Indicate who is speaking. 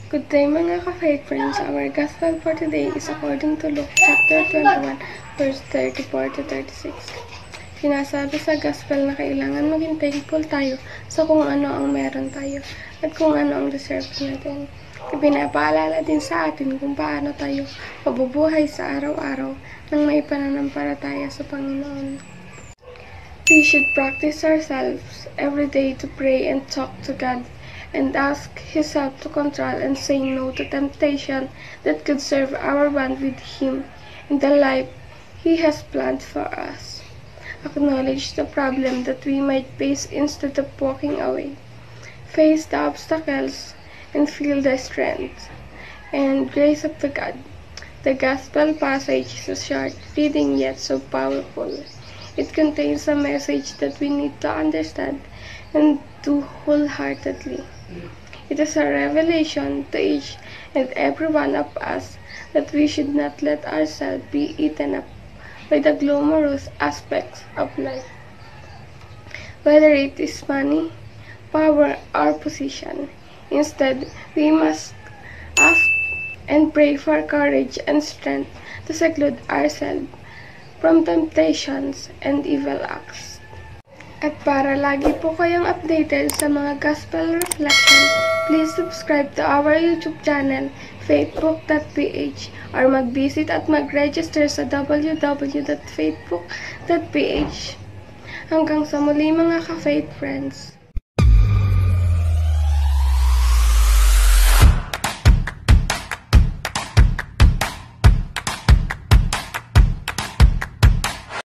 Speaker 1: Good day mga ka-faith friends. Our gospel for today is according to Luke chapter 21 verse 34 to 36. Sinasabi sa gospel na kailangan maging thankful tayo sa kung ano ang meron tayo at kung ano ang deserve natin. Ipinapaalala din sa atin kung paano tayo mabubuhay sa araw-araw nang may pananampalataya sa Panginoon. We should practice ourselves every day to pray and talk to God and ask His help to control and say no to temptation that could serve our bond with Him in the life He has planned for us. Acknowledge the problem that we might face instead of walking away. Face the obstacles and feel the strength and grace of the God. The Gospel passage is a short reading yet so powerful. It contains a message that we need to understand and do wholeheartedly. It is a revelation to each and every one of us that we should not let ourselves be eaten up by the glamorous aspects of life, whether it is money, power, or position. Instead, we must ask and pray for courage and strength to seclude ourselves from temptations and evil acts. At para lagi po kayong updated sa mga gospel reflection, please subscribe to our YouTube channel, faithbook.ph, or mag-visit at mag-register sa www.faithbook.ph. Hanggang sa muli mga ka-faith friends.